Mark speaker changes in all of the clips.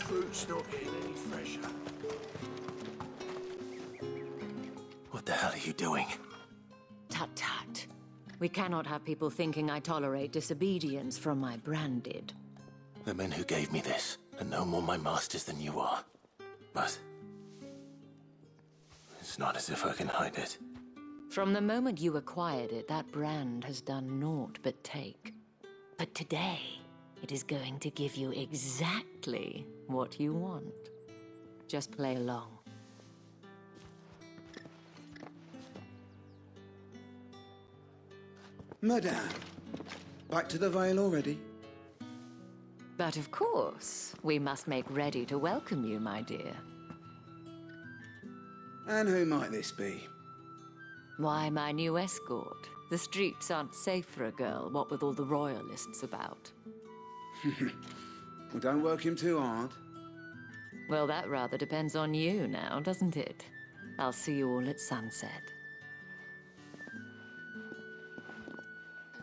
Speaker 1: fruit's not getting any fresher.
Speaker 2: What the hell are you doing?
Speaker 3: Tut tut. We cannot have people thinking I tolerate disobedience from my branded.
Speaker 2: The men who gave me this are no more my masters than you are. But it's not as if I can hide it.
Speaker 3: From the moment you acquired it, that brand has done naught but take. But today, it is going to give you exactly what you want. Just play along.
Speaker 4: Madame, back to the Vale already?
Speaker 3: But of course, we must make ready to welcome you, my dear.
Speaker 4: And who might this be?
Speaker 3: Why, my new escort. The streets aren't safe for a girl, what with all the royalists about.
Speaker 4: Well, don't work him too hard.
Speaker 3: Well, that rather depends on you now, doesn't it? I'll see you all at sunset.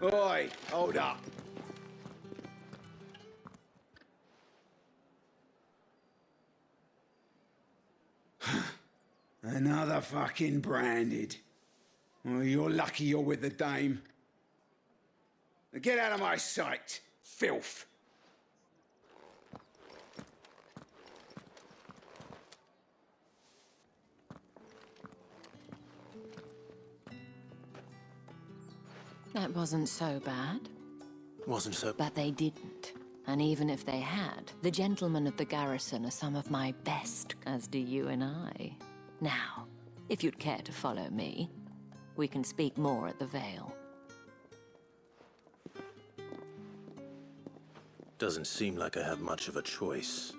Speaker 4: Oi, hold up. Another fucking branded. Well, you're lucky you're with the dame. Now get out of my sight, filth.
Speaker 3: That wasn't so bad.
Speaker 2: Wasn't so...
Speaker 3: But they didn't. And even if they had, the gentlemen of the garrison are some of my best, as do you and I. Now, if you'd care to follow me, we can speak more at the Vale.
Speaker 2: Doesn't seem like I have much of a choice.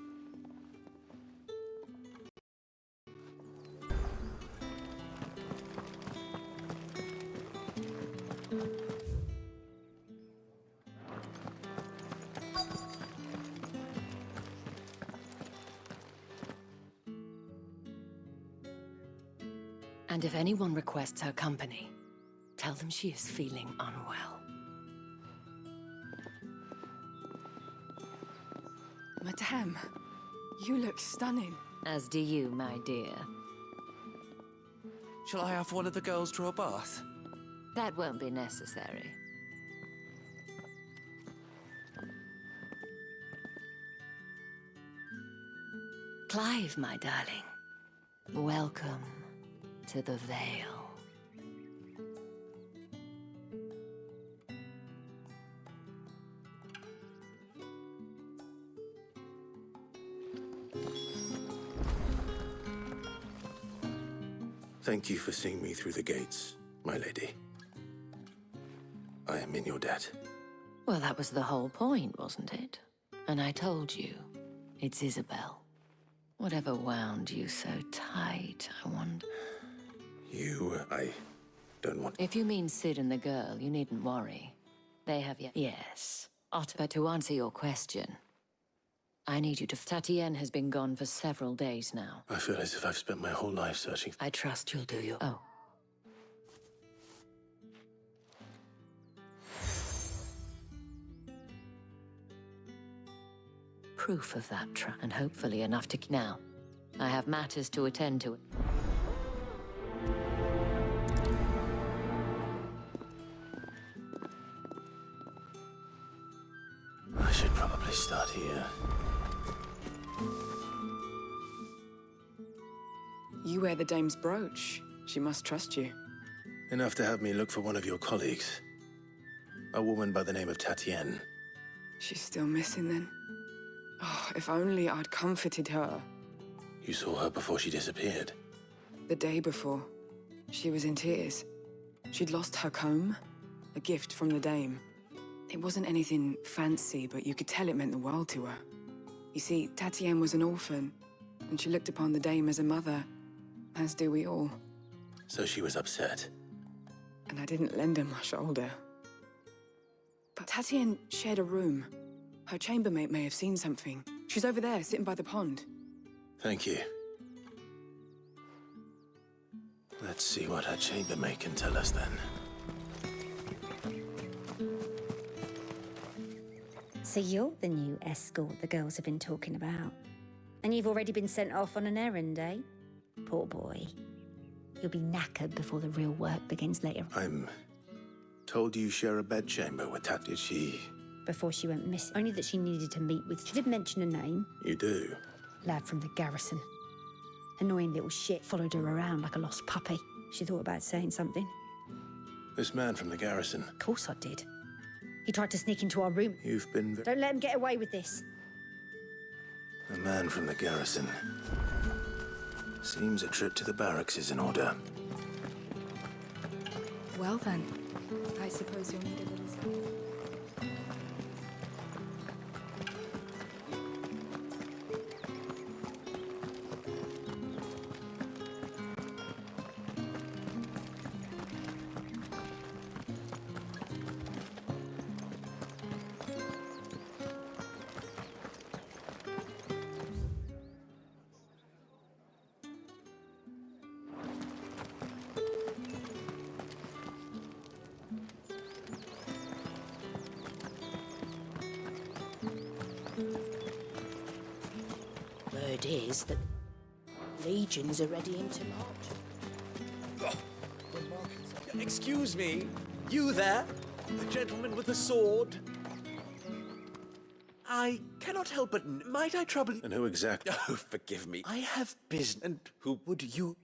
Speaker 3: And if anyone requests her company, tell them she is feeling unwell.
Speaker 5: Madame, you look stunning.
Speaker 3: As do you, my dear.
Speaker 1: Shall I have one of the girls draw a bath?
Speaker 3: That won't be necessary. Clive, my darling. Welcome to the Vale.
Speaker 2: Thank you for seeing me through the gates, my lady. I am in your debt.
Speaker 3: Well, that was the whole point, wasn't it? And I told you, it's Isabel. Whatever wound you so tight, I wonder...
Speaker 2: I don't want...
Speaker 3: If you mean Sid and the girl, you needn't worry. They have you... Yes. But to answer your question, I need you to... Tatienne has been gone for several days now.
Speaker 2: I feel as if I've spent my whole life searching...
Speaker 3: I trust you'll do your... Oh. Proof of that and hopefully enough to... Now, I have matters to attend to.
Speaker 2: I should probably start here.
Speaker 5: You wear the dame's brooch. She must trust you.
Speaker 2: Enough to have me look for one of your colleagues. A woman by the name of Tatienne.
Speaker 5: She's still missing then. Oh, if only I'd comforted her.
Speaker 2: You saw her before she disappeared.
Speaker 5: The day before, she was in tears. She'd lost her comb, a gift from the dame. It wasn't anything fancy, but you could tell it meant the world to her. You see, Tatienne was an orphan, and she looked upon the dame as a mother, as do we all.
Speaker 2: So she was upset.
Speaker 5: And I didn't lend her my shoulder. But Tatienne shared a room. Her chambermaid may have seen something. She's over there, sitting by the pond.
Speaker 2: Thank you. Let's see what her chambermaid can tell us then.
Speaker 6: So you're the new escort the girls have been talking about. And you've already been sent off on an errand, eh? Poor boy. You'll be knackered before the real work begins later.
Speaker 2: I'm told you share a bedchamber with Tat. Did she?
Speaker 6: Before she went missing. Only that she needed to meet with... She did mention a name.
Speaker 2: You do?
Speaker 6: Lad from the garrison. Annoying little shit followed her around like a lost puppy. She thought about saying something.
Speaker 2: This man from the garrison.
Speaker 6: Of course I did. He tried to sneak into our room.
Speaker 2: You've been...
Speaker 6: Don't let him get away with this.
Speaker 2: A man from the garrison. Seems a trip to the barracks is in order.
Speaker 5: Well then, I suppose you'll need a little something.
Speaker 7: Word is that legions are ready into march.
Speaker 1: Excuse me, you there? The gentleman with the sword? I cannot help but... Might I trouble...
Speaker 2: And who exactly?
Speaker 1: Oh, forgive me. I have business, and who would you...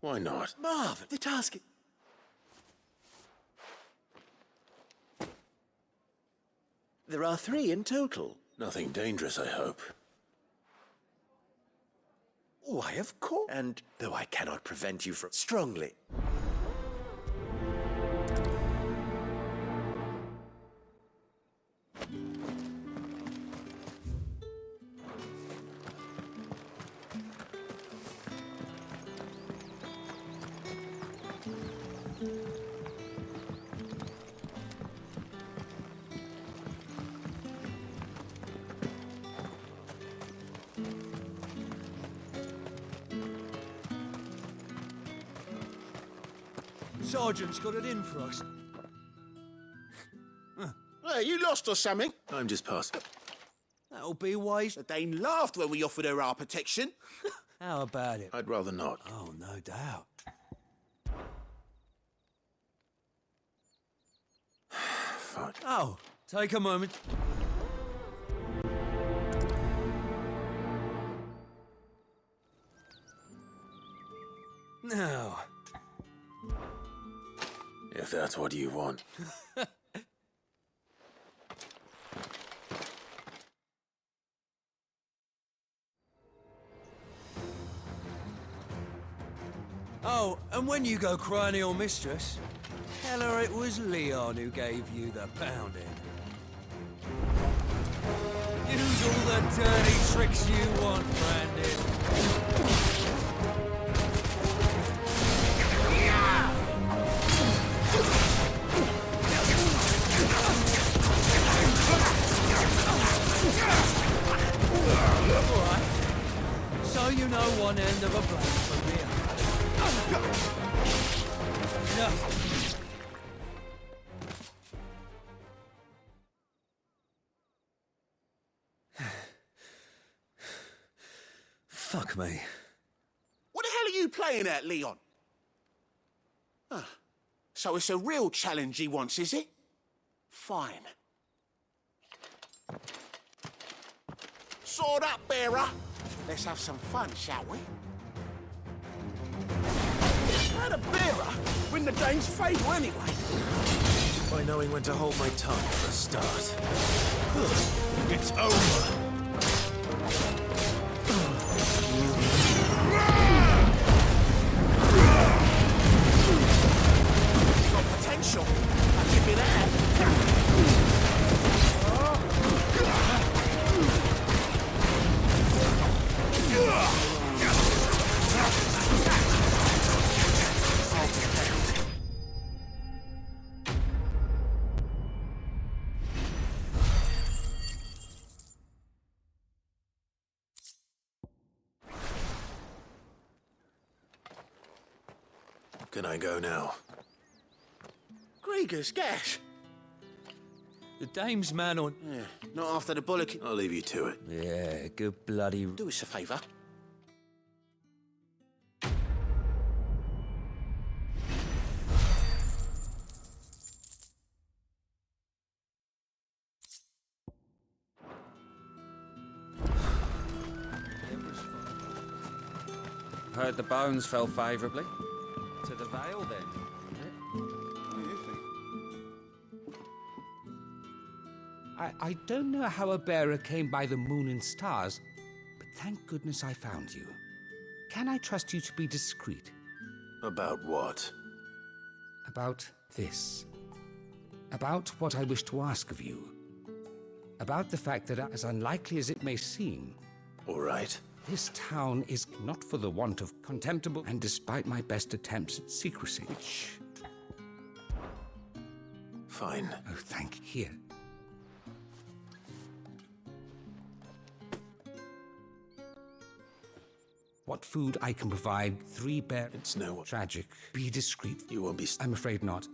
Speaker 2: Why not?
Speaker 1: Marvin, the task... There are 3 in total.
Speaker 2: Nothing dangerous, I hope.
Speaker 1: Why, of course. And though I cannot prevent you from... Strongly.
Speaker 8: Sergeant's got it in for us.
Speaker 9: Hey, you lost or something?
Speaker 2: I'm just passing.
Speaker 8: That'll be wise.
Speaker 9: The Dane laughed when we offered her our protection.
Speaker 8: How about it?
Speaker 2: I'd rather not.
Speaker 8: Oh, no doubt.
Speaker 2: Fine.
Speaker 8: Oh, take a moment. Now,
Speaker 2: If that's what you want.
Speaker 8: oh, and when you go crying to your mistress, tell her it was Leon who gave you the pounding. Use all the dirty tricks you want, Brandon. Alright. So you know one end of a blade from the other. Enough. Fuck me.
Speaker 9: What the hell are you playing at, Leon? Ah, so it's a real challenge he wants, is it? Fine. Sword up, bearer. Let's have some fun, shall we? How the bearer win the Dane's favour anyway?
Speaker 2: By knowing when to hold my tongue for a start. It's over.
Speaker 9: Got potential. I'll give you that.
Speaker 2: Can I go now?
Speaker 9: Grieger's gas.
Speaker 8: The dame's man on...
Speaker 9: Yeah, not after the bullock.
Speaker 2: I'll leave you to it.
Speaker 8: Yeah, good bloody...
Speaker 9: Do us a favour.
Speaker 10: Heard the bones fell favourably. To the Vale, then.
Speaker 11: I don't know how a bearer came by the moon and stars, but thank goodness I found you. Can I trust you to be discreet?
Speaker 2: About what?
Speaker 11: About this. About what I wish to ask of you. About the fact that, as unlikely as it may seem...
Speaker 2: All right.
Speaker 11: This town is not for the want of contemptible, and despite my best attempts at secrecy, which...
Speaker 2: Fine.
Speaker 11: Oh, thank you. Here. What food I can provide, 3 bear...
Speaker 2: It's no...
Speaker 11: Tragic. Be discreet.
Speaker 2: You won't be...
Speaker 11: I'm afraid not.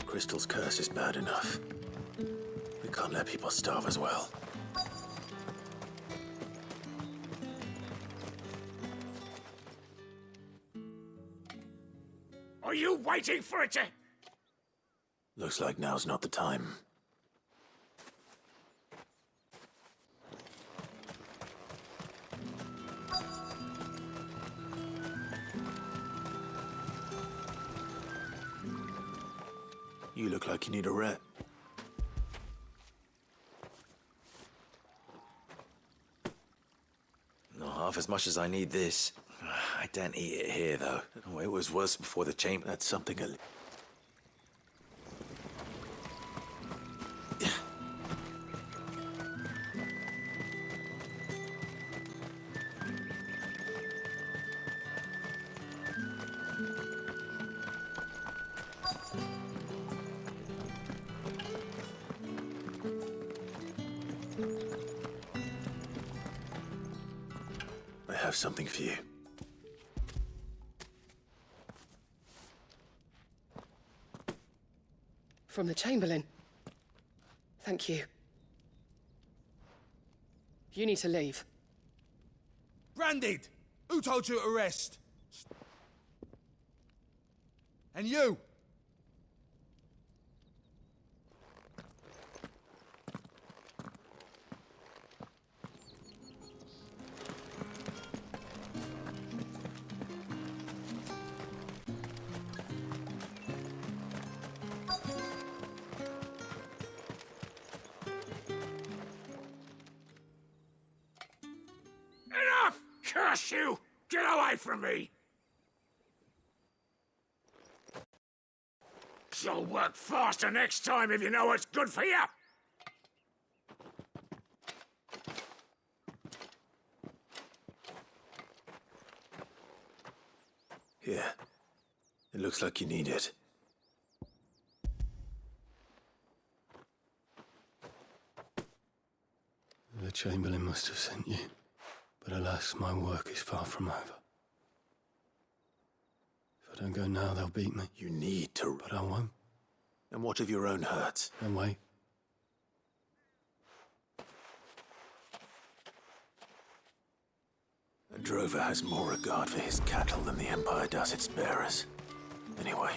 Speaker 2: Crystal's curse is bad enough. We can't let people starve as well.
Speaker 9: Are you waiting for it to...
Speaker 2: Looks like now's not the time. You look like you need a rest.
Speaker 1: Not half as much as I need this. I don't eat it here, though. Oh, it was worse before the chamber.
Speaker 2: That's something a... I have something for you.
Speaker 12: From the Chamberlain. Thank you. You need to leave.
Speaker 8: Branded! Who told you to rest? And you?
Speaker 9: Enough! Curse you! Get away from me! You'll work faster next time if you know what's good for you!
Speaker 2: Here. It looks like you need it. The Chamberlain must have sent you. But alas, my work is far from over. If I don't go now, they'll beat me. You need to... But I won't. And what of your own hurts? Then wait. A drover has more regard for his cattle than the Empire does its bearers. Anyway,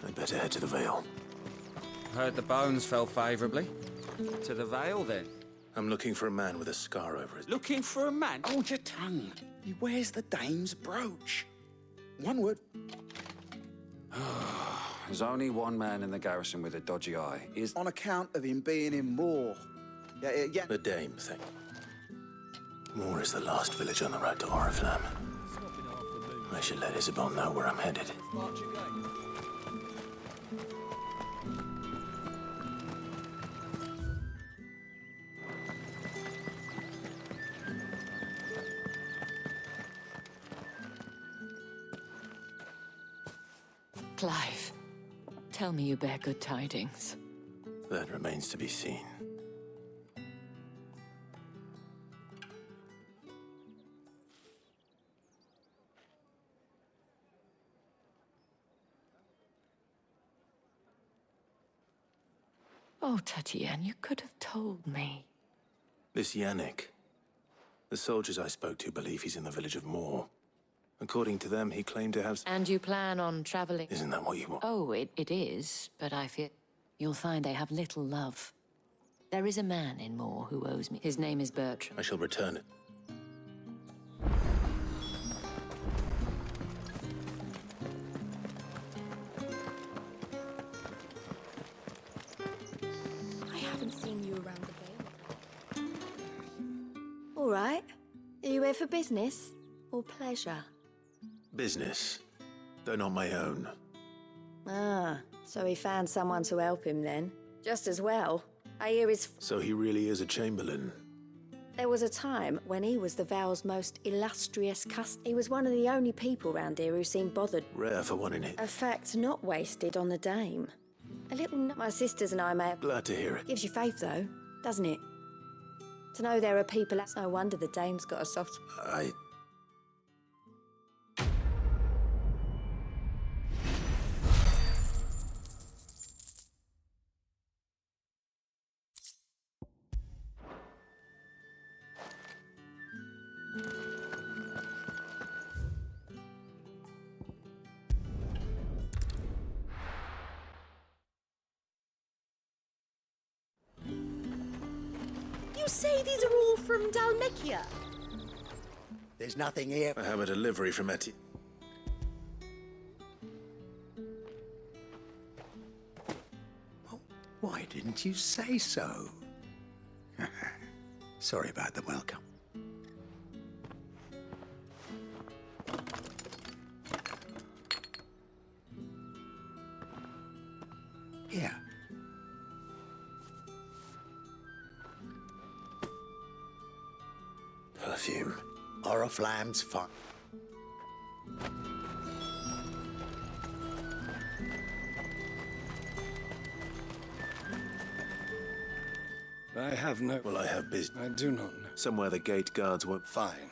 Speaker 2: I'd better head to the Vale.
Speaker 10: Heard the bones fell favourably. To the Vale, then.
Speaker 2: I'm looking for a man with a scar over his...
Speaker 9: Looking for a man? Hold your tongue. He wears the dame's brooch. One word.
Speaker 10: There's only one man in the garrison with a dodgy eye. Is
Speaker 13: on account of him being in Moor. Yeah.
Speaker 2: The Dame thing. Moor is the last village on the road to Oriflamme. I should let Isabel know where I'm headed.
Speaker 3: Clive, tell me you bear good tidings.
Speaker 2: That remains to be seen.
Speaker 3: Oh, Tatienne, you could have told me.
Speaker 2: This Yannick. The soldiers I spoke to believe he's in the village of Moor. According to them, he claimed to have...
Speaker 3: And you plan on traveling?
Speaker 2: Isn't that what you want?
Speaker 3: Oh, it is, but I fear you'll find they have little love. There is a man in Moor who owes me. His name is Bertram.
Speaker 2: I shall return it.
Speaker 7: I haven't seen you around the Vale. All right. Are you here for business or pleasure?
Speaker 2: Business, though not my own.
Speaker 7: Ah, so he found someone to help him then. Just as well. I hear his...
Speaker 2: So he really is a chamberlain.
Speaker 7: There was a time when he was the Vale's most illustrious He was one of the only people round here who seemed bothered.
Speaker 2: Rare for one in it.
Speaker 7: A fact not wasted on the dame. A little... My sisters and I may have...
Speaker 2: Glad to hear it.
Speaker 7: Gives you faith, though, doesn't it? To know there are people... It's no wonder the dame's got a soft...
Speaker 14: You say these are all from Dalmekia?
Speaker 13: There's nothing here.
Speaker 2: I have a delivery from Etty.
Speaker 13: Why didn't you say so? Sorry about the welcome. Here.
Speaker 2: Perfume.
Speaker 13: Oriflamme's fine.
Speaker 15: I have no...
Speaker 2: Well, I have business.
Speaker 15: I do not know.
Speaker 2: Somewhere the gate guards won't...
Speaker 15: Fine.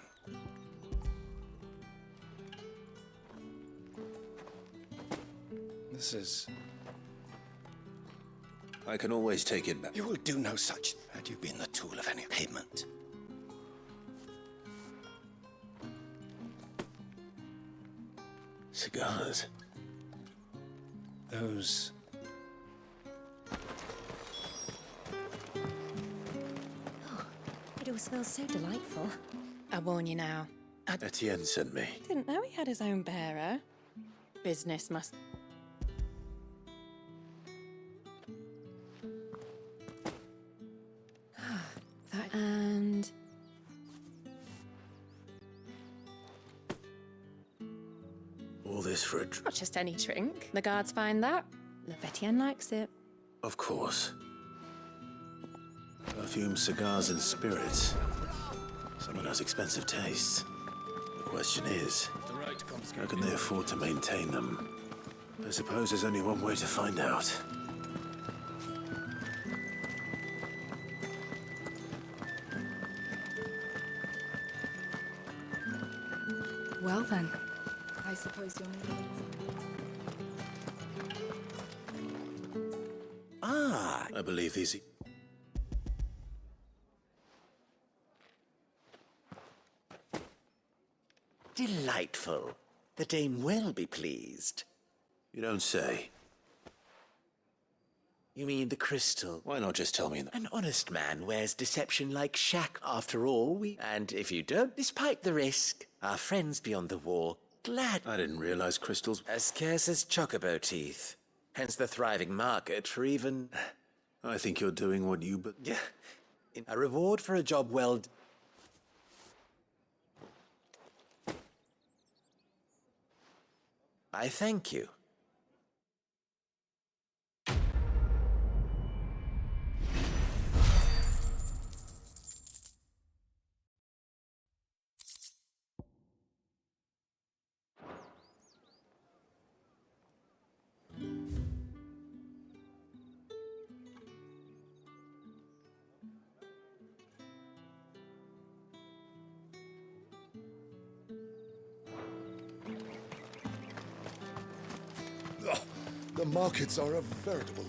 Speaker 15: This is...
Speaker 2: I can always take it back.
Speaker 15: You will do no such. Had you been the tool of any payment?
Speaker 2: Cigars.
Speaker 15: Those...
Speaker 14: It all smells so delightful.
Speaker 16: I warn you now.
Speaker 2: Etienne sent me.
Speaker 16: Didn't know he had his own bearer. Business must...
Speaker 5: And...
Speaker 2: All this for a...
Speaker 16: Not just any drink. The guards find that. Etienne likes it.
Speaker 2: Of course. Perfume, cigars, and spirits. Someone has expensive tastes. The question is, how can they afford to maintain them? I suppose there's only one way to find out.
Speaker 5: Well then, I suppose you'll need
Speaker 2: Ah! I believe these...
Speaker 1: Delightful. The dame will be pleased.
Speaker 2: You don't say.
Speaker 1: You mean the crystal?
Speaker 2: Why not just tell me that?
Speaker 1: An honest man wears deception like Shaq. After all, And if you don't, despite the risk, our friends beyond the wall, glad...
Speaker 2: I didn't realize crystals...
Speaker 1: As scarce as chocobo teeth. Hence the thriving market for even...
Speaker 2: I think you're doing what you...
Speaker 1: Yeah. A reward for a job well... I thank you.
Speaker 15: The markets are a veritable...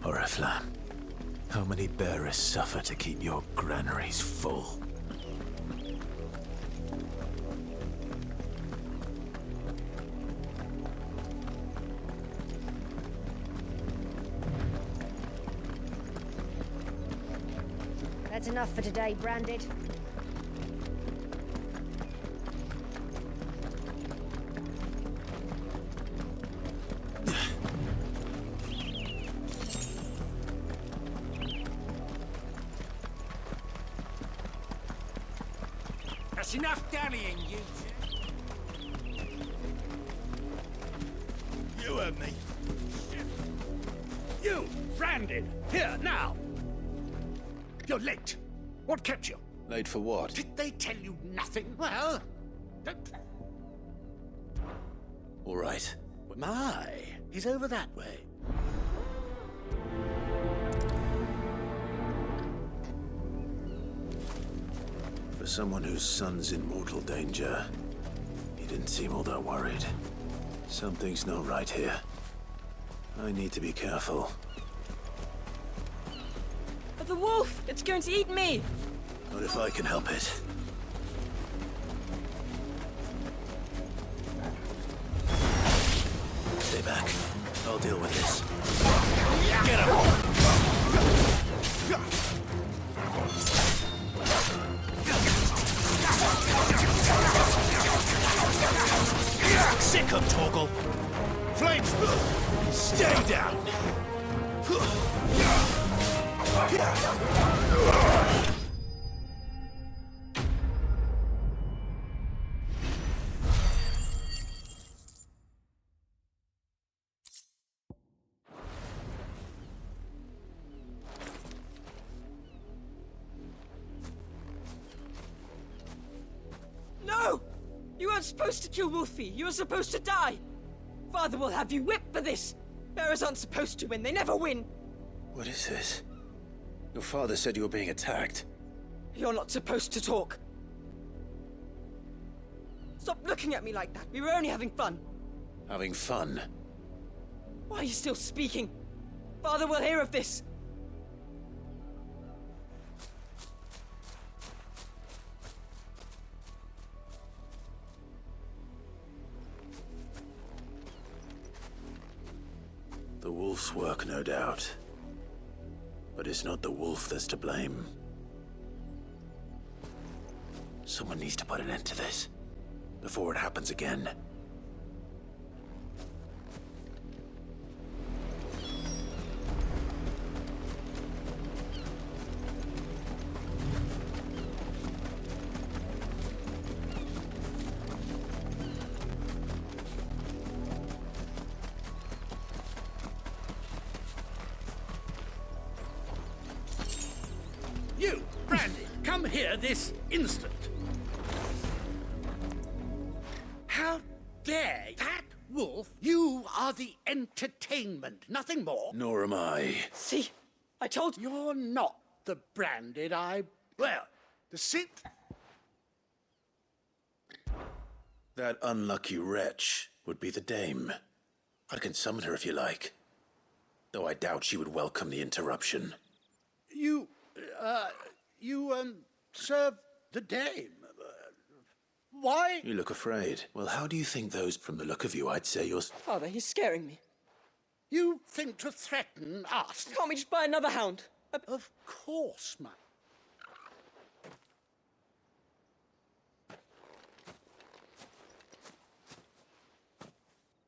Speaker 2: Oriflamme, how many bearers suffer to keep your granaries full?
Speaker 14: That's enough for today, Branded.
Speaker 11: That's enough dallying, you two.
Speaker 15: You heard me.
Speaker 17: You, Branded, here, now! You're late. What kept you?
Speaker 2: Late for what?
Speaker 17: Did they tell you nothing? Well...
Speaker 2: All right.
Speaker 17: My, he's over that way.
Speaker 2: For someone whose son's in mortal danger, he didn't seem all that worried. Something's not right here. I need to be careful.
Speaker 18: The wolf! It's going to eat me!
Speaker 2: Not if I can help it. Stay back. I'll deal with this.
Speaker 17: Get him!
Speaker 9: Sick of Torgal! Flames! Stay down!
Speaker 18: No! You weren't supposed to kill Wolfie. You were supposed to die. Father will have you whipped for this. Bearers aren't supposed to win. They never win.
Speaker 2: What is this? Your father said you were being attacked.
Speaker 18: You're not supposed to talk. Stop looking at me like that. We were only having fun.
Speaker 2: Having fun?
Speaker 18: Why are you still speaking? Father will hear of this.
Speaker 2: The wolf's work, no doubt. But it's not the wolf that's to blame. Someone needs to put an end to this, before it happens again.
Speaker 17: You, Brandy, come here this instant. How dare that wolf? You are the entertainment, nothing more.
Speaker 2: Nor am I.
Speaker 18: See? I told you.
Speaker 17: You're not the Branded well, the sit.
Speaker 2: That unlucky wretch would be the dame. I can summon her if you like. Though I doubt she would welcome the interruption.
Speaker 17: You serve the dame. Why?
Speaker 2: You look afraid. Well, how do you think those, from the look of you, I'd say you're...
Speaker 18: Father, he's scaring me.
Speaker 17: You think to threaten us?
Speaker 18: Can't we just buy another hound?
Speaker 17: Of course, man.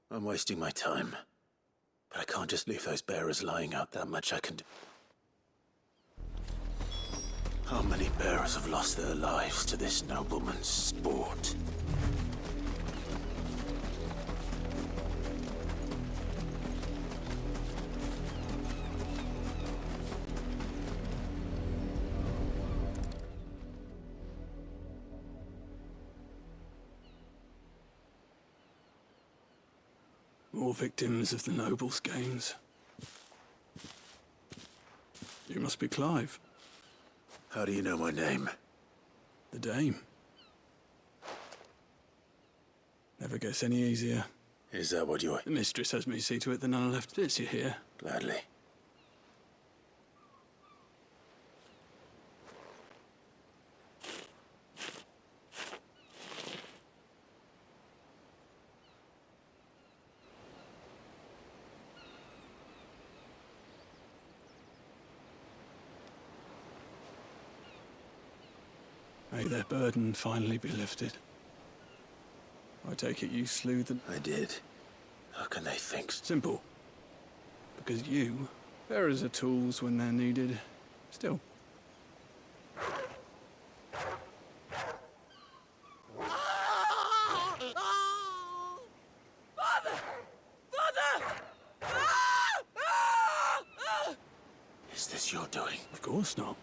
Speaker 2: I'm wasting my time. But I can't just leave those bearers lying out. That much I can do. How many bearers have lost their lives to this nobleman's sport?
Speaker 15: More victims of the nobles' games. You must be Clive.
Speaker 2: How do you know my name?
Speaker 15: The Dame. Never gets any easier.
Speaker 2: Is that what you're...
Speaker 15: The mistress has me see to it that none are left. Since you're here.
Speaker 2: Gladly.
Speaker 15: May their burden finally be lifted. I take it you slew the...
Speaker 2: I did. How can they think?
Speaker 15: Simple. Because you, bearers are tools when they're needed. Still.
Speaker 2: Is this your doing?
Speaker 15: Of course not.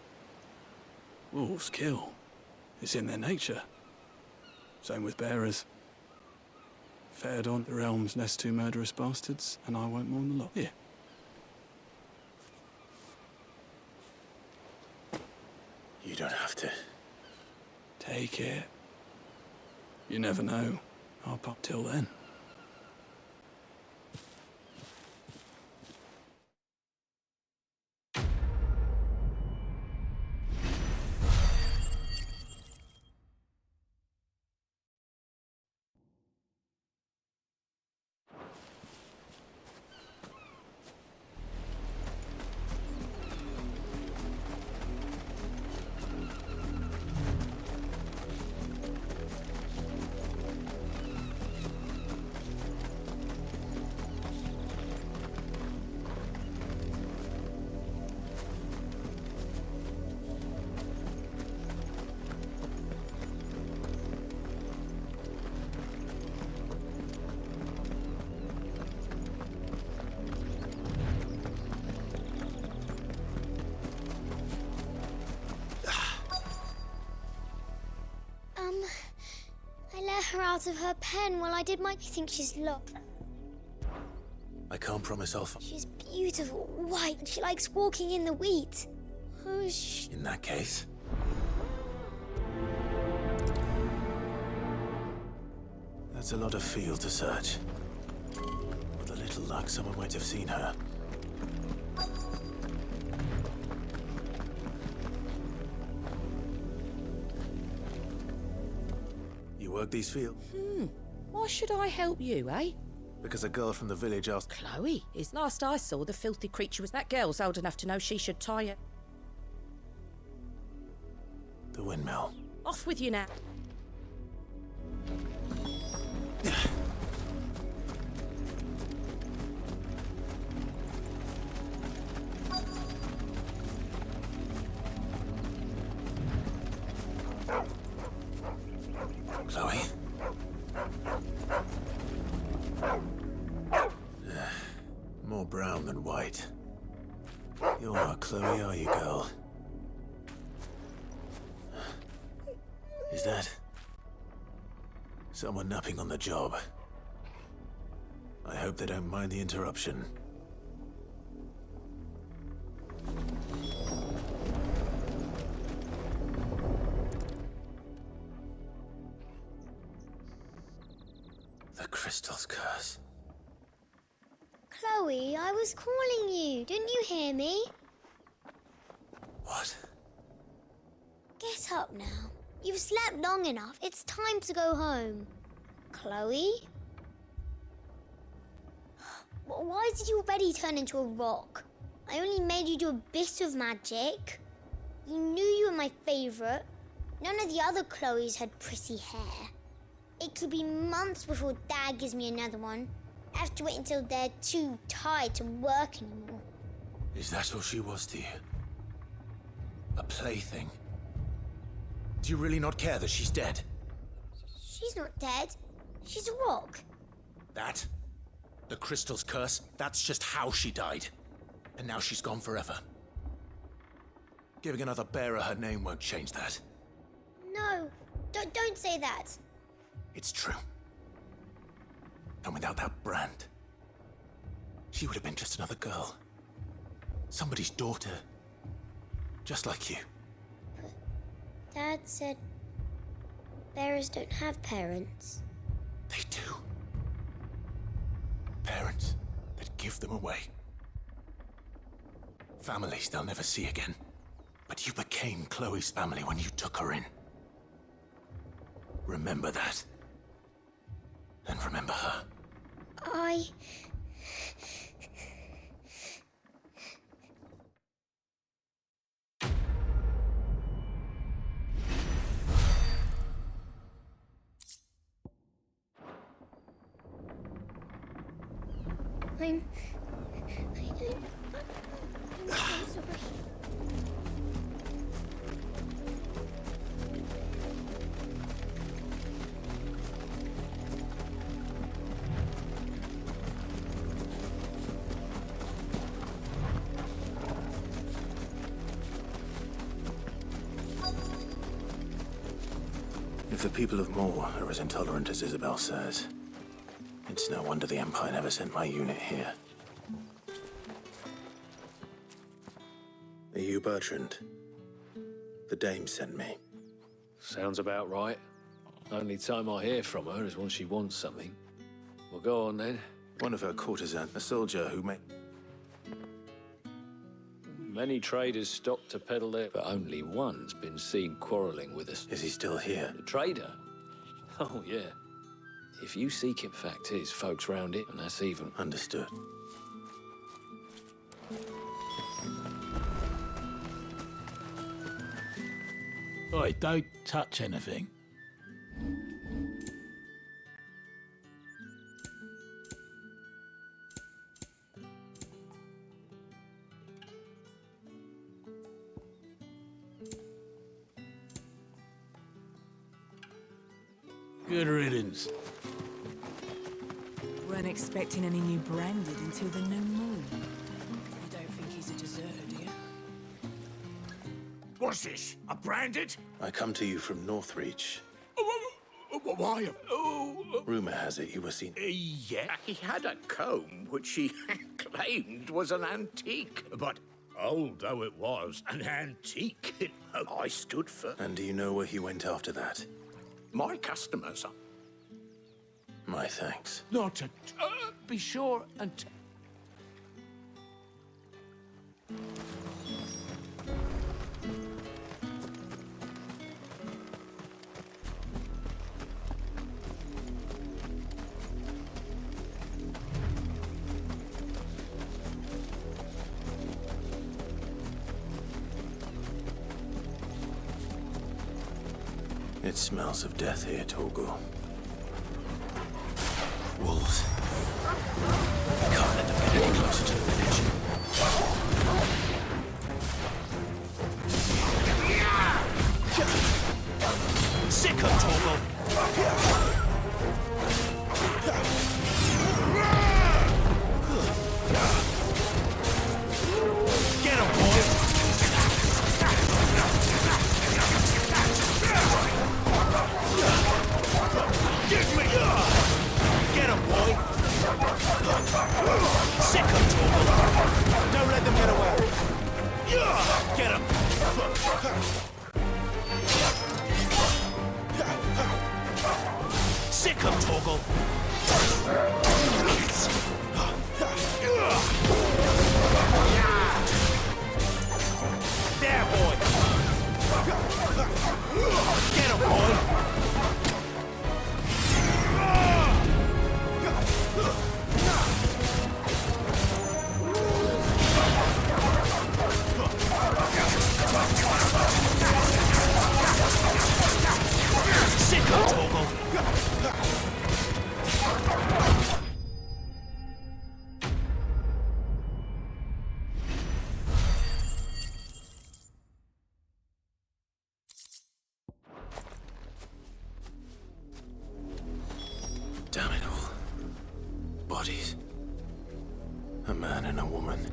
Speaker 15: Wolves kill. It's in their nature. Same with bearers. Fared on the realm's next two murderous bastards, and I won't mourn the lot. Here.
Speaker 2: You don't have to.
Speaker 15: Take it. You never know. I'll pop till then.
Speaker 7: I let her out of her pen while I did my... I think she's lost.
Speaker 2: I can't promise I'll...
Speaker 7: She's beautiful, white, and she likes walking in the wheat. Oh,
Speaker 2: In that case... That's a lot of field to search. With a little luck, someone might have seen her. You work these fields?
Speaker 19: Why should I help you, eh?
Speaker 2: Because a girl from the village asked...
Speaker 19: Chloe, it's last I saw, the filthy creature was... That girl's old enough to know she should tie it.
Speaker 2: The windmill.
Speaker 19: Off with you now.
Speaker 2: Chloe? More brown than white. You're not Chloe, are you, girl? Is that... someone napping on the job? I hope they don't mind the interruption. The Crystal's curse.
Speaker 7: Chloe, I was calling you. Didn't you hear me?
Speaker 2: What?
Speaker 7: Get up now. You've slept long enough. It's time to go home. Chloe? Why did you already turn into a rock? I only made you do a bit of magic. You knew you were my favourite. None of the other Chloes had pretty hair. It could be months before Dad gives me another one. I have to wait until they're too tired to work anymore.
Speaker 2: Is that all she was to you? A plaything? Do you really not care that she's dead?
Speaker 7: She's not dead. She's a rock.
Speaker 2: That? The Crystal's curse? That's just how she died. And now she's gone forever. Giving another bearer her name won't change that.
Speaker 7: No, don't say that.
Speaker 2: It's true. And without that brand, she would have been just another girl. Somebody's daughter. Just like you.
Speaker 7: But Dad said bearers don't have parents.
Speaker 2: They do. Parents that give them away. Families they'll never see again. But you became Chloe's family when you took her in. Remember that. And remember her.
Speaker 7: I'm sorry.
Speaker 2: If the people of Moor are as intolerant as Isabel says, it's no wonder the Empire never sent my unit here. Are you Bertrand? The Dame sent me.
Speaker 20: Sounds about right. Only time I hear from her is when she wants something. Well, go on then.
Speaker 2: One of her courtesans, a soldier who may...
Speaker 20: Many traders stopped to peddle there, but only one's been seen quarrelling with us.
Speaker 2: Is he still here?
Speaker 20: The trader? Oh, yeah. If you seek him, fact is, folks round it, and that's even.
Speaker 2: Understood.
Speaker 21: Oi, don't touch anything. Good riddance.
Speaker 5: Weren't expecting any new branded until the new moon. You don't think he's a deserter, do you?
Speaker 17: What's this? A branded?
Speaker 2: I come to you from Northreach.
Speaker 17: Why?
Speaker 2: Rumor has it you were seen...
Speaker 17: Yeah, he had a comb which he claimed was an antique. But old though it was, an antique, I stood for.
Speaker 2: And do you know where he went after that?
Speaker 17: My customers.
Speaker 2: My thanks.
Speaker 17: Not to be sure and...
Speaker 2: It smells of death here, Torgal. Wolves. We can't let them get any closer to the village.
Speaker 1: Sick of Torgal! Get him, boy! Give me! Get him, boy! Sick of Torgal! Don't let them get away! Get him! Sick of Torgal! There, boy! Get him, boy! Sick of Torgal!
Speaker 2: Damn it all. Bodies. A man and a woman.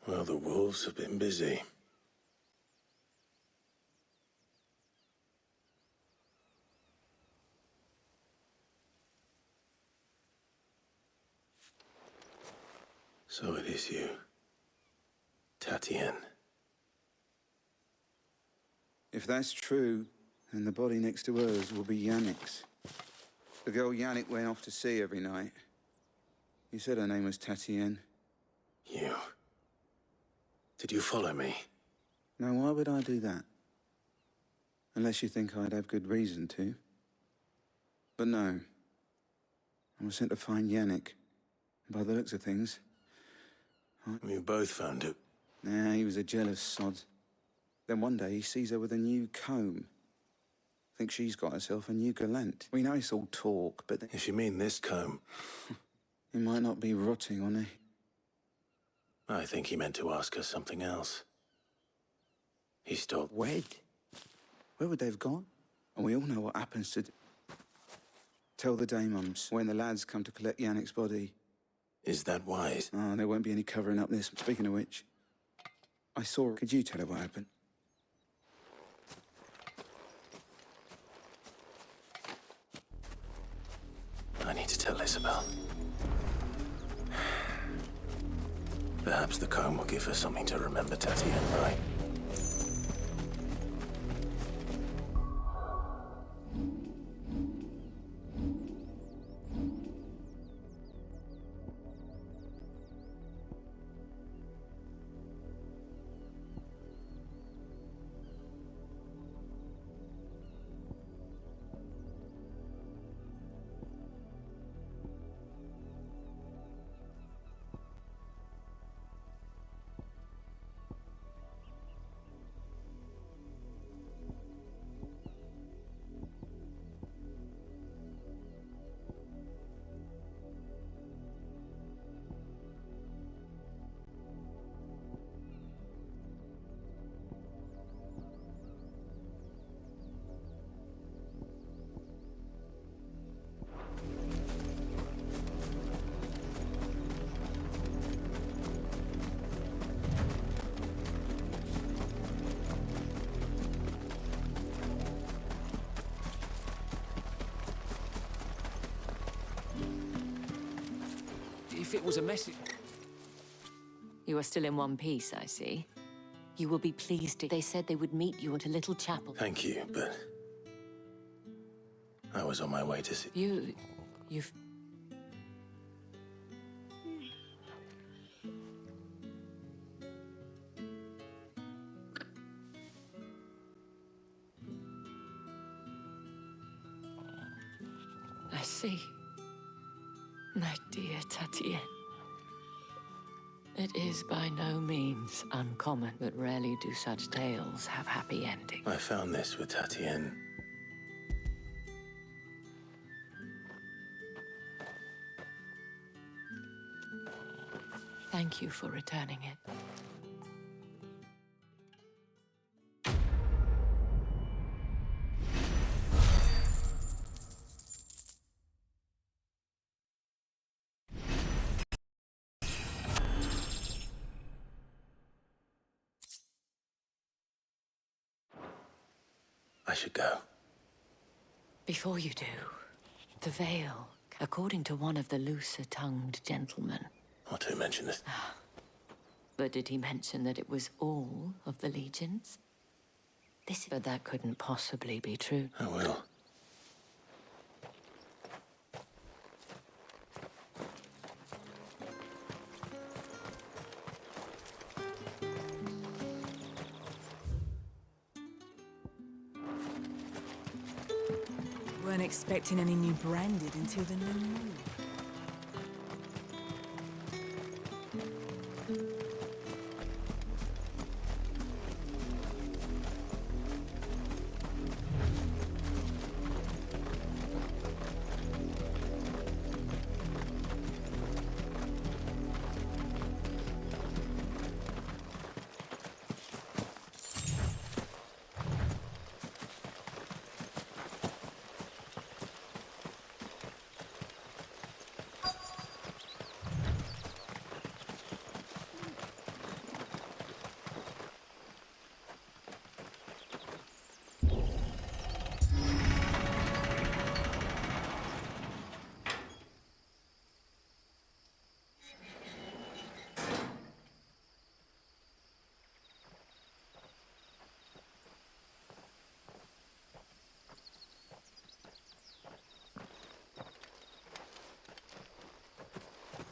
Speaker 2: Well, the wolves have been busy. So it is you, Tatienne.
Speaker 22: If that's true, then the body next to hers will be Yannick's. The girl Yannick went off to see every night. You said her name was Tatienne.
Speaker 2: You. Did you follow me?
Speaker 22: Now, why would I do that? Unless you think I'd have good reason to. But no. I was sent to find Yannick. By the looks of things...
Speaker 2: We both found it.
Speaker 22: Nah, he was a jealous sod. Then one day he sees her with a new comb. think she's got herself a new gallant. We know it's all talk, but...
Speaker 2: If you mean this comb...
Speaker 22: He might not be rotting on it.
Speaker 2: I think he meant to ask us something else. He stole...
Speaker 22: Wed? Where would they have gone? And we all know what happens to... Tell the Daemons when the lads come to collect Yannick's body.
Speaker 2: Is that wise?
Speaker 22: Oh, there won't be any covering up this. Speaking of which, I saw her. Could you tell her what happened?
Speaker 2: I need to tell Isabel. Perhaps the comb will give her something to remember Tatienne by.
Speaker 8: If it was a message...
Speaker 3: You are still in one piece, I see. You will be pleased to... They said they would meet you at a little chapel.
Speaker 2: Thank you, but... I was on my way to see...
Speaker 3: You've... I see. My dear Tatienne. It is by no means uncommon, but rarely do such tales have happy endings.
Speaker 2: I found this with Tatienne.
Speaker 3: Thank you for returning it.
Speaker 2: I should go.
Speaker 3: Before you do, the veil, according to one of the looser-tongued gentlemen.
Speaker 2: Not to mention this.
Speaker 3: But did he mention that it was all of the legions? But that couldn't possibly be true.
Speaker 2: I will.
Speaker 5: Weren't expecting any new branded until the new moon.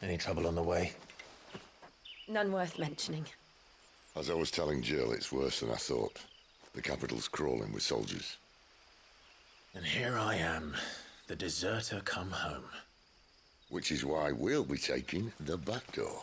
Speaker 2: Any trouble on the way?
Speaker 14: None worth mentioning.
Speaker 4: As I was telling Jill, it's worse than I thought. The capital's crawling with soldiers.
Speaker 2: And here I am, the deserter come home.
Speaker 4: Which is why we'll be taking the back door.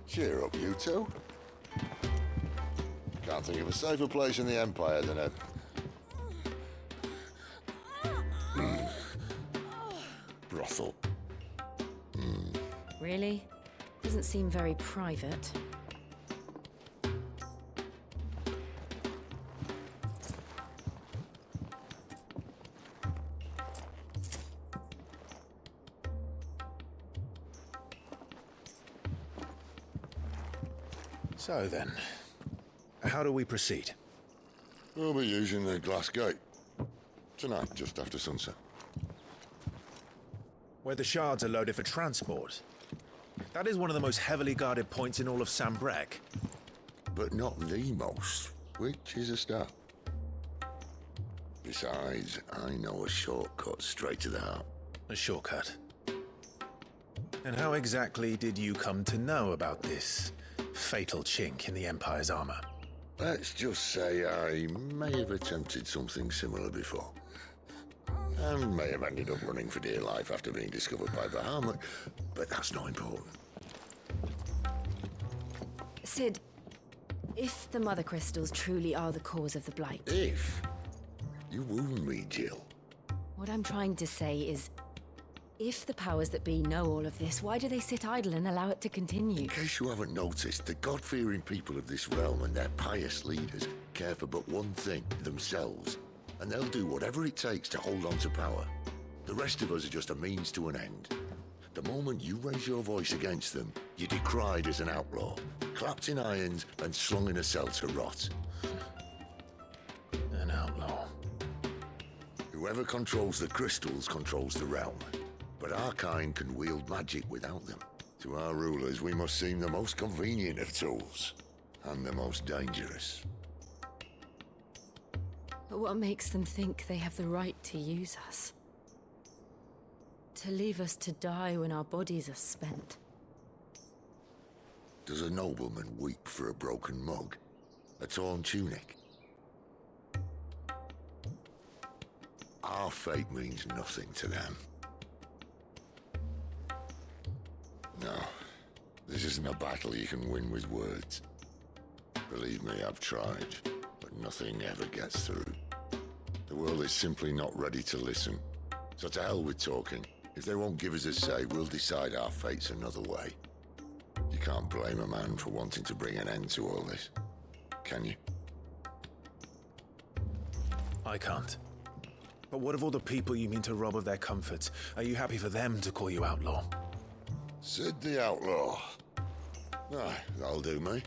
Speaker 4: Cheer up, you two. Can't think of a safer place in the Empire than a... brothel.
Speaker 14: Really? Doesn't seem very private.
Speaker 2: So then, how do we proceed?
Speaker 4: We'll be using the Glass Gate. Tonight, just after sunset.
Speaker 2: Where the shards are loaded for transport. That is one of the most heavily guarded points in all of Sambrek.
Speaker 4: But not the most, which is a start. Besides, I know a shortcut straight to the heart.
Speaker 2: A shortcut? And how exactly did you come to know about this fatal chink in the Empire's armor?
Speaker 4: Let's just say I may have attempted something similar before. And may have ended up running for dear life after being discovered by Bahamut, but that's not important.
Speaker 14: Sid, if the Mother Crystals truly are the cause of the Blight...
Speaker 4: If? You wound me, Jill.
Speaker 14: What I'm trying to say is, if the powers that be know all of this, why do they sit idle and allow it to continue?
Speaker 4: In case you haven't noticed, the God-fearing people of this realm and their pious leaders care for but one thing, themselves. And they'll do whatever it takes to hold on to power. The rest of us are just a means to an end. The moment you raise your voice against them, you're decried as an outlaw, clapped in irons and slung in a cell to rot.
Speaker 2: An outlaw.
Speaker 4: Whoever controls the crystals controls the realm. But our kind can wield magic without them. To our rulers, we must seem the most convenient of tools, and the most dangerous.
Speaker 14: But what makes them think they have the right to use us? To leave us to die when our bodies are spent?
Speaker 4: Does a nobleman weep for a broken mug? A torn tunic? Our fate means nothing to them. No, this isn't a battle you can win with words. Believe me, I've tried, but nothing ever gets through. The world is simply not ready to listen. So to hell with talking. If they won't give us a say, we'll decide our fates another way. You can't blame a man for wanting to bring an end to all this, can you?
Speaker 2: I can't. But what of all the people you mean to rob of their comforts? Are you happy for them to call you outlaw?
Speaker 4: Sid the Outlaw. Ah, that'll do me.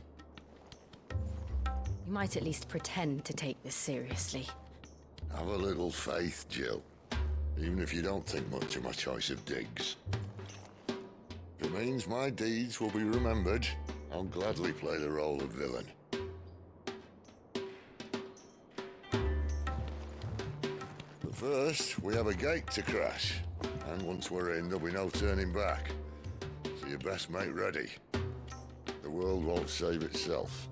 Speaker 14: You might at least pretend to take this seriously.
Speaker 4: Have a little faith, Jill. Even if you don't think much of my choice of digs. If it means my deeds will be remembered, I'll gladly play the role of villain. But first, we have a gate to crash. And once we're in, there'll be no turning back. So you best make ready. The world won't save itself.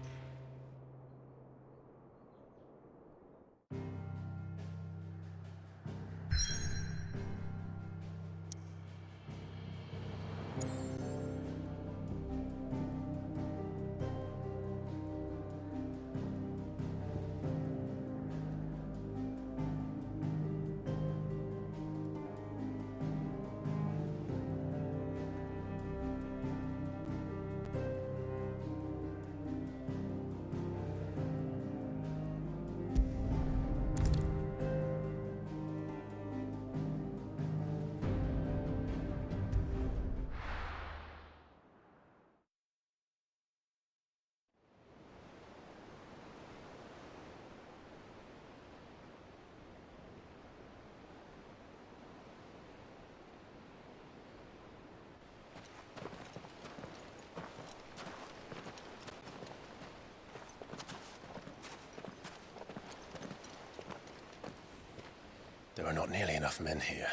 Speaker 2: There are not nearly enough men here.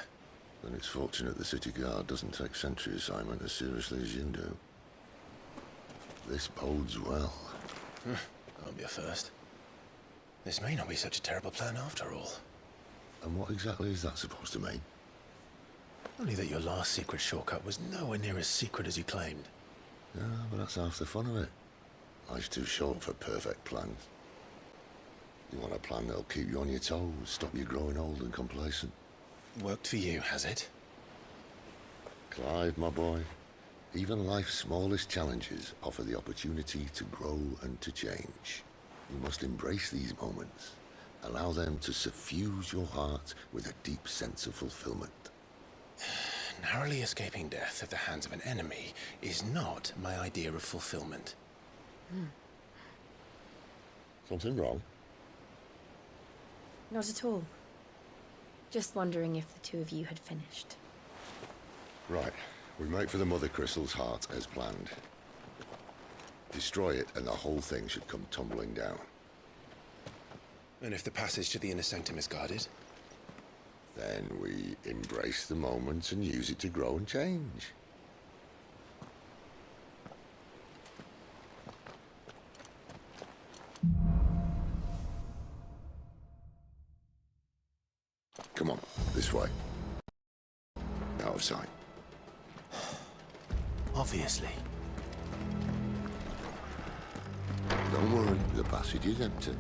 Speaker 4: Then it's fortunate the city guard doesn't take sentry assignment as seriously as you do. This bodes well.
Speaker 2: That'll be a first. This may not be such a terrible plan after all.
Speaker 4: And what exactly is that supposed to mean?
Speaker 2: Only that your last secret shortcut was nowhere near as secret as you claimed.
Speaker 4: Yeah, but that's half the fun of it. Life's too short for perfect plans. You want a plan that'll keep you on your toes, stop you growing old and complacent.
Speaker 2: Worked for you, has it?
Speaker 4: Clive, my boy, even life's smallest challenges offer the opportunity to grow and to change. You must embrace these moments. Allow them to suffuse your heart with a deep sense of fulfillment.
Speaker 2: Narrowly escaping death at the hands of an enemy is not my idea of fulfillment.
Speaker 4: Something wrong?
Speaker 16: Not at all. Just wondering if the two of you had finished.
Speaker 4: Right. We make for the Mother Crystal's heart as planned. Destroy it and the whole thing should come tumbling down.
Speaker 2: And if the passage to the inner sanctum is guarded?
Speaker 4: Then we embrace the moment and use it to grow and change. Come on, this way. Out of sight.
Speaker 2: Obviously.
Speaker 4: Don't worry, the passage is empty.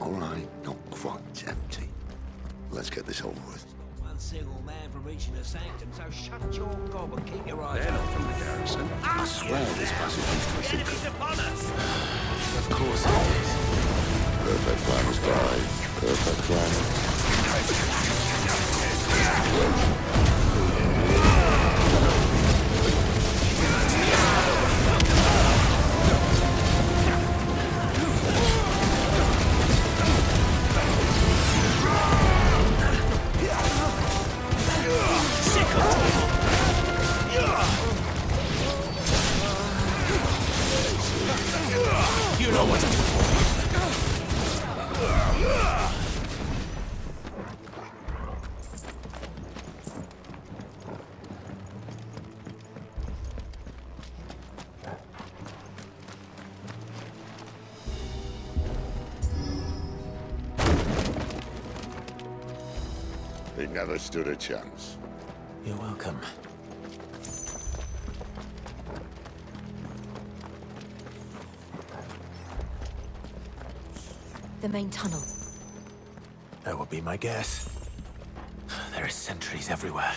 Speaker 4: All right, not quite empty. Let's get this over with.
Speaker 6: One single man for reaching the sanctum, so shut your gob and keep your eyes
Speaker 4: They're not
Speaker 6: open.
Speaker 4: from the garrison. I swear this passage is
Speaker 6: The
Speaker 4: secret.
Speaker 6: enemy's upon us!
Speaker 2: Of course it is.
Speaker 4: Perfect plan, Spy. Perfect plan.
Speaker 6: You know what to do.
Speaker 4: He never stood a chance.
Speaker 2: You're welcome.
Speaker 16: The main tunnel.
Speaker 2: That would be my guess. There are sentries everywhere.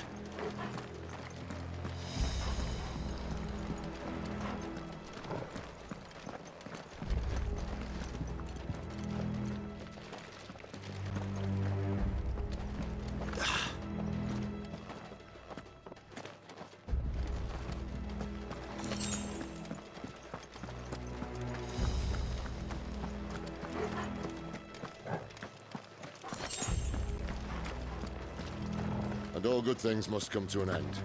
Speaker 4: And all good things must come to an end.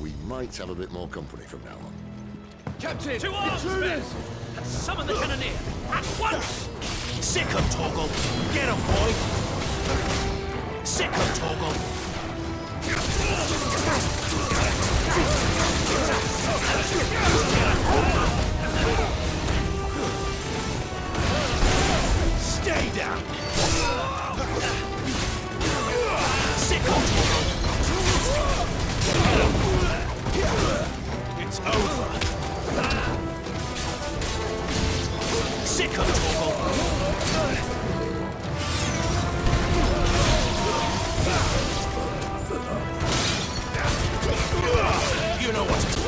Speaker 4: We might have a bit more company from now on.
Speaker 6: Captain! To arms, men! Summon the cannoneer! At once! Sick of Torgal! Get him, boy! Sick of Torgal! Stay down! Sick of Torgal! It's over! Sick of Torgal! You know what to do.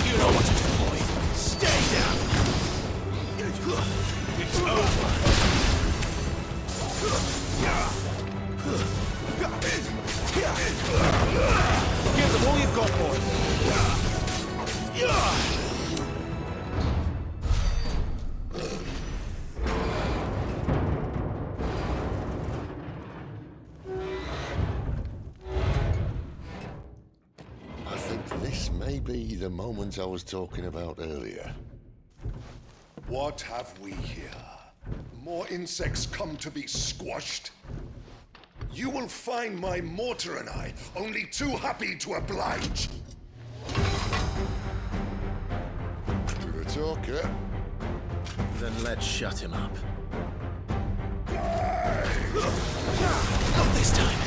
Speaker 6: You know what to do, boy. Stay down! It's over! Give them all you've got, boy!
Speaker 4: be the moment I was talking about earlier.
Speaker 10: What have we here? More insects come to be squashed? You will find my mortar and I only too happy to oblige.
Speaker 4: To the talker.
Speaker 2: Then let's shut him up.
Speaker 1: Not this time.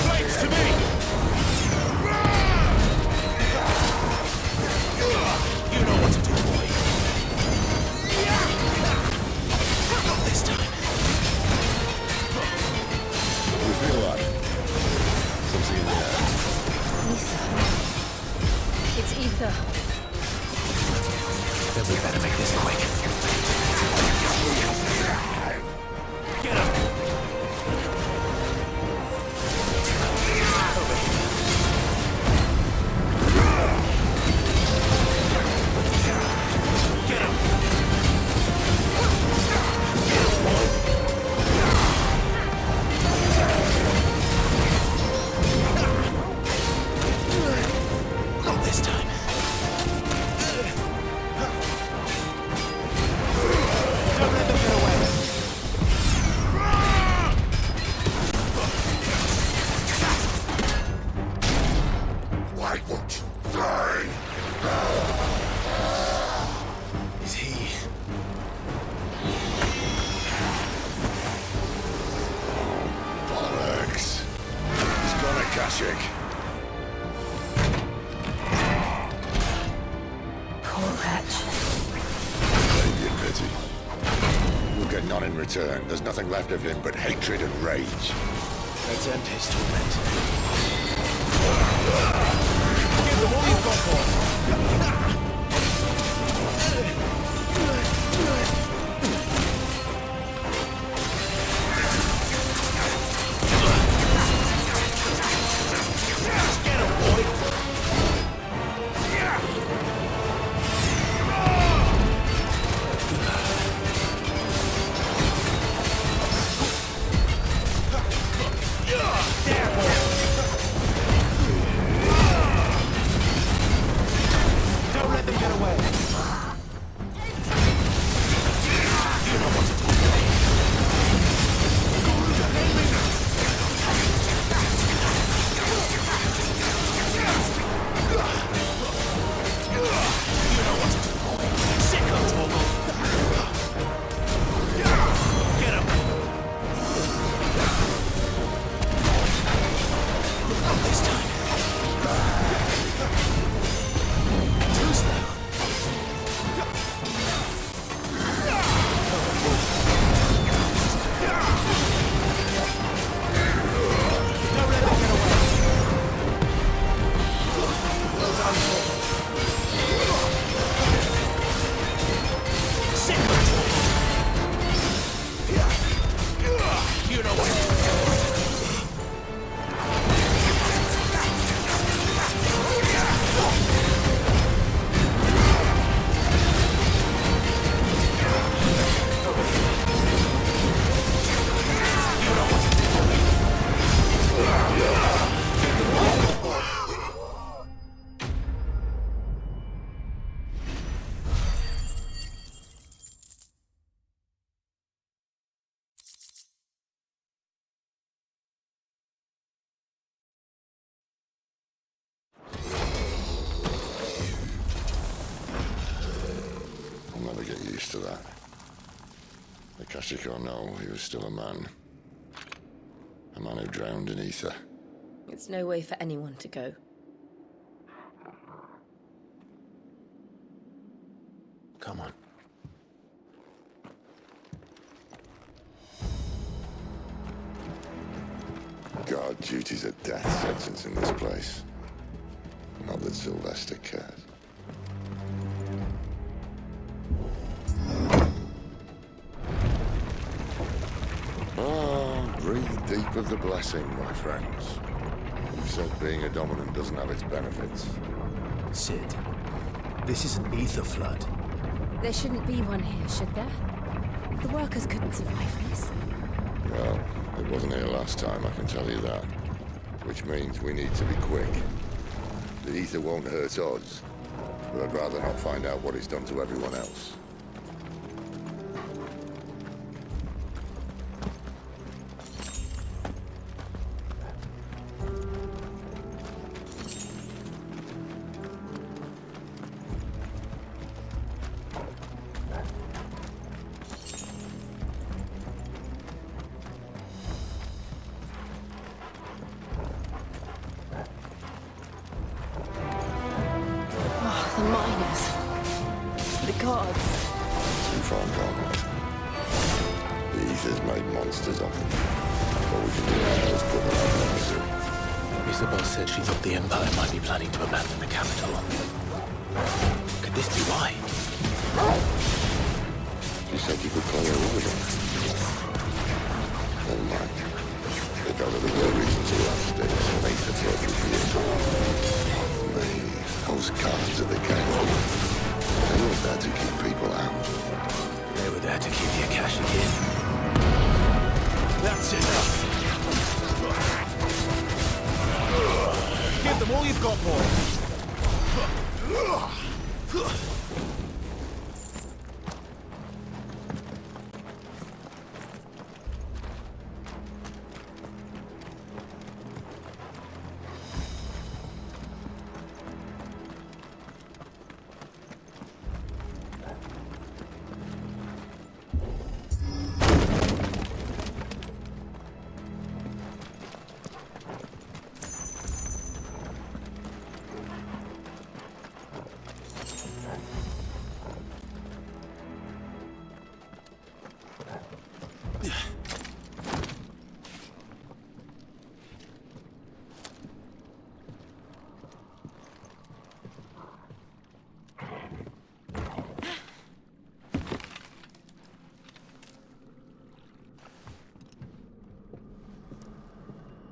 Speaker 6: Blades to me! You know what to do, boy. Not this time.
Speaker 4: We feel like something in the air.
Speaker 14: It's Ether.
Speaker 1: Then we better make this quick.
Speaker 6: Get up!
Speaker 1: Not this time.
Speaker 6: Don't let them get away!
Speaker 10: Why won't you die?
Speaker 2: Is he...
Speaker 4: Bollocks. He's gone a Kashyyyk.
Speaker 14: Poor wretch.
Speaker 4: Save your pity. You'll get none in return. There's nothing left of him but hatred and rage.
Speaker 2: Let's end his torment.
Speaker 6: Give them all you've got for us. Get him, boy! Don't let them get away. You know what to do. You know what to do, boy. Sick of Torgal. Get him. Not this time. Too slow. Don't let them get away. Well done, Torgal. Sick of Torgal. You know what to do.
Speaker 4: I'll never get used to that. The Kashyyyk or no, he was still a man. A man who drowned in ether.
Speaker 14: It's no way for anyone to go.
Speaker 2: Come on.
Speaker 4: Guard duty's a death sentence in this place. Not that Sylvester cares. Oh, breathe deep of the blessing, my friends. You said being a dominant doesn't have its benefits.
Speaker 2: Sid, this is an ether flood.
Speaker 14: There shouldn't be one here, should there? The workers couldn't survive this.
Speaker 4: Well, it wasn't here last time, I can tell you that. Which means we need to be quick. The ether won't hurt us, but I'd rather not find out what it's done to everyone else.
Speaker 14: The miners. The gods.
Speaker 4: Too far gone. The ether's made monsters of them. What we can do now is put them on the
Speaker 2: Isabel said she thought the Empire might be planning to abandon the capital. Could this be why?
Speaker 4: She said you could play her over them. Never mind. They got the real reason to last days and make the throw through those cards at the game. They weren't there to keep people out.
Speaker 2: They were there to keep the Akashi in.
Speaker 9: That's enough. Give them all you've got, boy.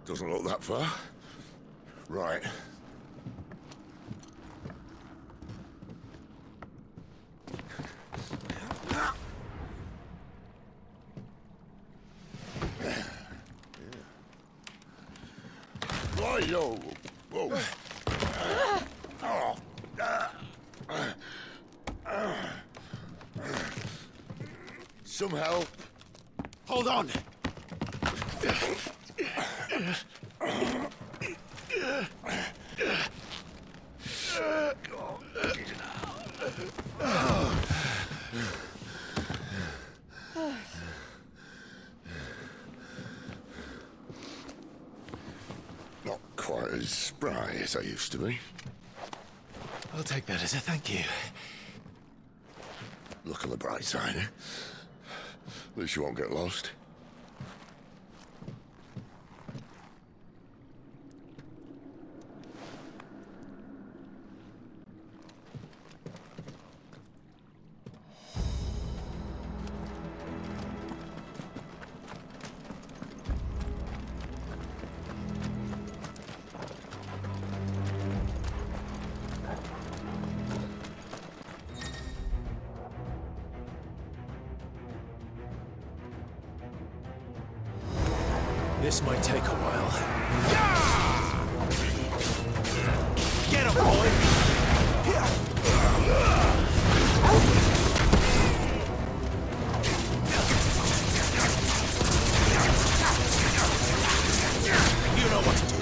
Speaker 4: Doesn't look that far. Right. Yo. Whoa. Some help.
Speaker 9: Hold on.
Speaker 4: Not quite as spry as I used to be.
Speaker 2: I'll take that as a thank you.
Speaker 4: Look on the bright side, eh? At least you won't get lost.
Speaker 2: This might take a while.
Speaker 9: Get him, boy! You know what to do,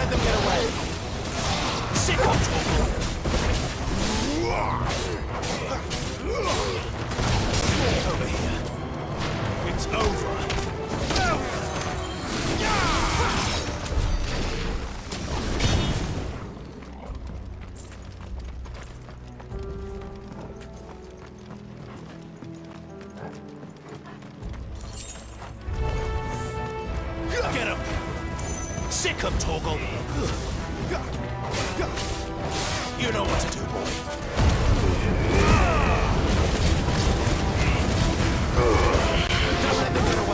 Speaker 9: let them get away.
Speaker 6: Sick of Torgal!
Speaker 9: Over here. It's over.
Speaker 6: Get him! Sick of Torgal! You know what to do, boy. Don't let them get away.